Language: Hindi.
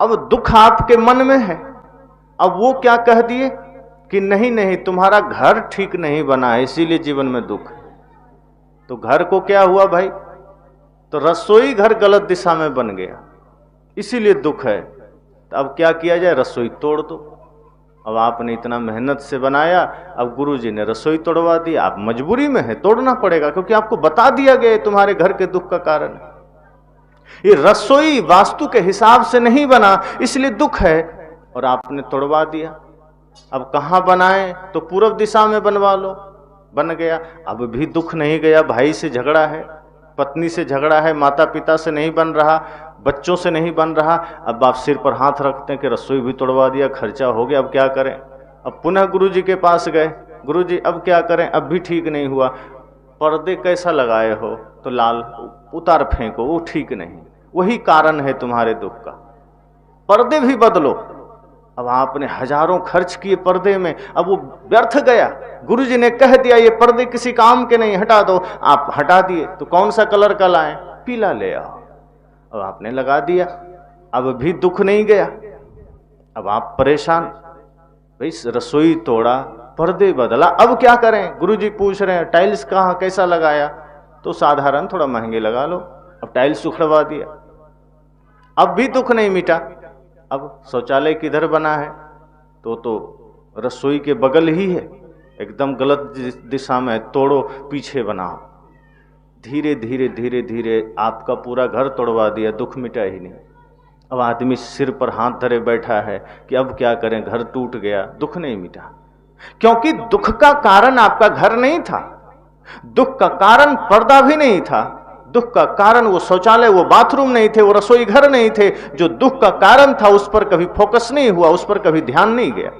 अब दुख आपके मन में है। अब वो क्या कह दिए कि नहीं नहीं, तुम्हारा घर ठीक नहीं बना है, इसीलिए जीवन में दुख है। तो घर को क्या हुआ भाई? तो रसोई घर गलत दिशा में बन गया, इसीलिए दुख है। तो अब क्या किया जाए? रसोई तोड़ दो। अब आपने इतना मेहनत से बनाया, अब गुरुजी ने रसोई तोड़वा दी, आप मजबूरी में है, तोड़ना पड़ेगा, क्योंकि आपको बता दिया गया तुम्हारे घर के दुख का कारण है। ये रसोई वास्तु के हिसाब से नहीं बना, इसलिए दुख है, और आपने तोड़वा दिया। अब कहां बनाए? तो पूर्व दिशा में बनवा लो। बन गया। अब भी दुख नहीं गया। भाई से झगड़ा है, पत्नी से झगड़ा है, माता पिता से नहीं बन रहा, बच्चों से नहीं बन रहा। अब आप सिर पर हाथ रखते हैं कि रसोई भी तोड़वा दिया, खर्चा हो गया, अब क्या करें? अब पुनः गुरुजी के पास गए, गुरुजी अब क्या करें? अब भी ठीक नहीं हुआ। पर्दे कैसा लगाए हो? तो लाल, उतार फेंको, वो ठीक नहीं। वही कारण है तुम्हारे दुख का, पर्दे भी बदलो। अब आपने हजारों खर्च किए पर्दे में, अब वो व्यर्थ गया। गुरुजी ने कह दिया ये पर्दे किसी काम के नहीं, हटा दो। आप हटा दिए, तो कौन सा कलर का लाएं? पीला ले आओ। अब आपने लगा दिया, अब भी दुख नहीं गया। अब आप परेशान, भाई रसोई तोड़ा, पर्दे बदला, अब क्या करें? गुरुजी पूछ रहे हैं टाइल्स कहाँ, कैसा लगाया? तो साधारण, थोड़ा महंगे लगा लो। अब टाइल्स उखड़वा दिया, अब भी दुख नहीं मिटा। अब शौचालय किधर बना है? तो रसोई के बगल ही है, एकदम गलत दिशा में, तोड़ो, पीछे बनाओ। धीरे धीरे धीरे धीरे आपका पूरा घर तोड़वा दिया, दुख मिटा ही नहीं। अब आदमी सिर पर हाथ धरे बैठा है कि अब क्या करें, घर टूट गया, दुख नहीं मिटा। क्योंकि दुख का कारण आपका घर नहीं था, दुख का कारण पर्दा भी नहीं था, दुख का कारण वो शौचालय, वो बाथरूम नहीं थे, वो रसोई घर नहीं थे। जो दुख का कारण था उस पर कभी फोकस नहीं हुआ, उस पर कभी ध्यान नहीं गया।